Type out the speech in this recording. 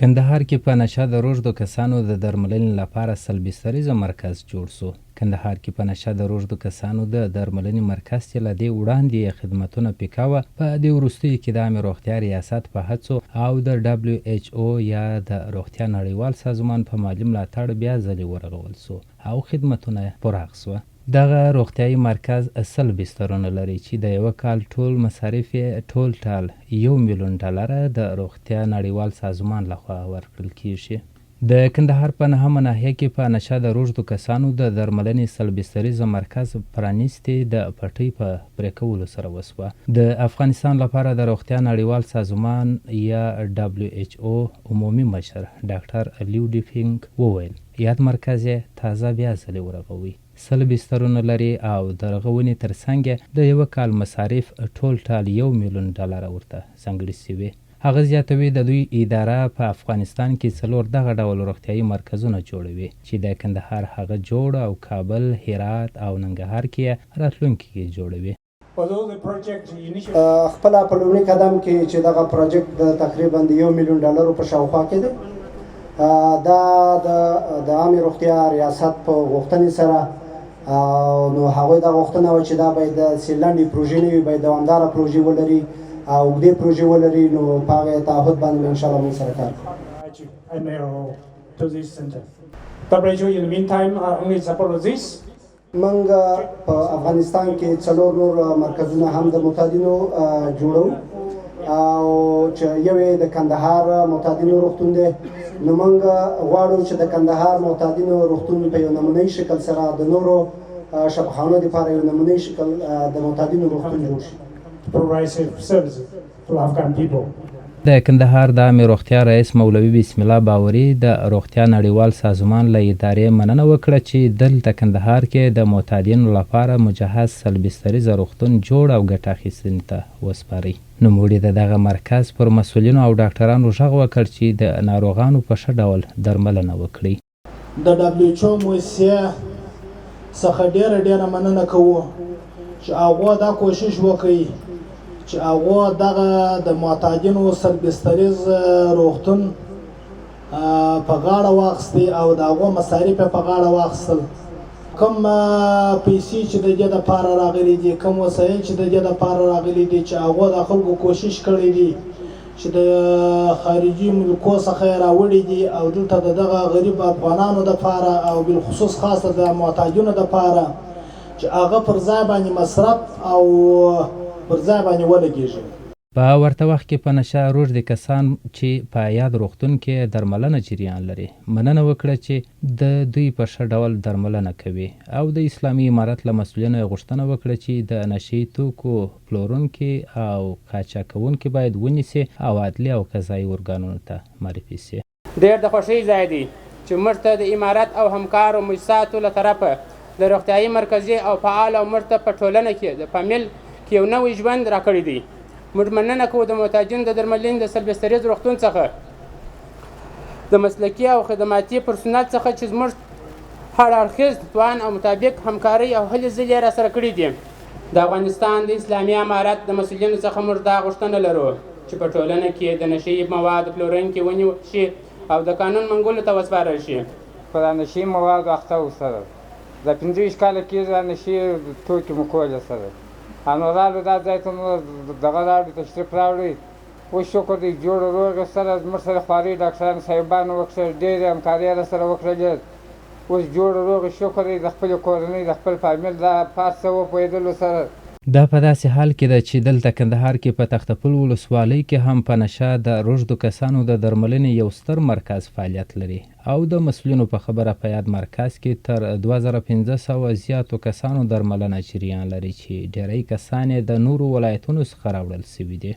کندهار کې په نشه د روږدو کسانو د درملنې لپاره سلبستریزه مرکز جوړ شو. کندهار کې په نشه د روږدو کسانو د درملنې مرکز چې له دې وړاندې خدمتونه پیکاوه په دې وروستیو کې د عامې روغتیا ریاست په هڅو او د WHO یا د روغتیا نړیوال سازمان په مالي ملاتړ بیا ځلې ورغول شو او خدمتونه پراخ شوه. دغه روغتیايي مرکز 100 بسترونه لري چې د یو کال ټول مصارف یې ټال $1 میلیون د روغتیا نړیوال سازمان لخوا ورکړل کیږي. د کندهار په نهمه ناحیه کې په نشه د روږدو کسانو د درملنې 100 بستریزه مرکز پرانیستې د پټۍ په پرې کولو سره وسوه. د افغانستان لپاره د روغتیا نړیوال سازمان یا WHO عمومي مشر ډاکټر لیو ډیفینګ وویل یاد مرکز یې تازه بیا ځلې ورغوي. 100 بسترونه لري او د رغونې ترڅنګ د یو کال مصارف ټول $1 میلیون ورته ځانګړي شوي. هغه زیاتوي د دوی اداره په افغانستان کې 4 دغه ډول روغتیايي مرکزونه جوړوي چې د کندهار هغه جوړ او کابل، هرات او ننګرهار کې راتلونکي کې جوړوي. خپل په لومړي قدم کې چې دغه پروژیکټ د تقریبا $1 میلیون په شاوخوا کې دی. دا د عامې روغتیا ریاست په غوښتنې سره نو هغوی دا غوښتنه وه چې دا باید داسې لنډې پروژې نه وي، باید دوامداره پروژې ولري او اوږدې پروژې ولري. نو په هغه تعهد باندې انشاءالله موږ سره کار کوو. موږ په افغانستان کې 4 نور مرکزونه هم د معتادینو جوړو او چې یو د کندهار معتادینو روغتون دی. نو موږ غواړو چې د کندهار معتادینو روغتون په یو نمونه‌یي شکل سره د نورو شفاخانو لپاره یو نمونه‌یي شکل د معتادینو روغتون جوړ شي. د کندهار د عامې روغتیا رئیس مولوي بسم الله باوري د روغتیا نړیوال سازمان له ادارې مننه وکړه چې دلته کندهار کې د معتادینو لپاره مجهز 100 بستریزه روغتون جوړ او ګټه اخیستنې ته وسپاري. نوموړي د دغه مرکز پر مسؤلینو او ډاکټرانو غږ وکړ چې د ناروغانو په ښه ډول درملنه وکړي. د WHO موسسې څخه ډېره مننه کوو چې هغه دا کوشش وکړي چې هغه دغه د معتادینو 100 بستریز روغتون په غاړه واخیستي او د هغو مصارف په غاړه واخیستل. کوم پیسې چې د دې دپاره راغلي دي، کوم وسایل چې د دې دپاره راغلي دي چې هغو د خلکو کوشش کړی دي چې د خارجي ملکو څخه یې راوړي دي او دلته د دغه غریب افغانانو دپاره او بالخصوص خاصه د معتادینو دپاره چې هغه پر ځای باندې مصرف او پر ځای باندې ولګېږي. په ورته وخت کې په نشه روږدي کسان چې په یاد روغتون کې درملنه جریان لري مننه وکړه چې د دوی په ښه ډول درملنه کوي او د اسلامي امارت له مسؤلینو یې غوښتنه وکړه چې د نشهیي توکو پلورونکي او قاچاقونکي باید ونیسي او عدلي او قضایي ارګانونو ته معرفي شي. ډېر د خوښۍ ځای دی چې موږ ته د امارت او همکارو مؤسساتو له طرفه د روغتیايي مرکزي او فعال او موږ ته په ټولنه کې د فامیل کې یو نوی ژوند راکړی دی. موږ مننه کوو د معتادینو د درملنې د 100 بستریز روغتون څخه د مسلکي او خدماتي پرسونل څخه چې زموږ هر اړخیز توان او مطابق همکاري او هلې ځلې راسره کړي دي. د افغانستان د اسلامي امارت د مسؤلینو څخه موږ دا غوښتنه لرو چې په ټولنه کې د نشهیي موادو پلورونکي ونیول شي او د قانون منګولو ته وسپارل شي. په نشهیي موادو اخته سره د 25 کاله کېږي نشهیي توکي مو کولې سره انورالو دا ځای ته دغه راوړي تشریف راوړي. اوس شکر دی جوړ روغ سره زموږ سره خواري ډاکټران صاحبانو وکړل، ډېرې همکاري راسره وکړلې. اوس جوړ روغ شکر دی د خپلې کورنۍ د خپل فامیل دا پاس څه وپوهېدلو سره. دا په داسې حال کې ده چې دلته کندهار کې په تختپل ولسوالۍ کې هم په نشه د روږدو کسانو د درملنې یو ستر مرکز فعالیت لري او د مسؤلینو په خبره په یاد مرکز کې تر 2500 زیاتو کسانو درملنه جریان لري چې ډېری کسان یې د نورو ولایتونو څخه راوړل شوي دي.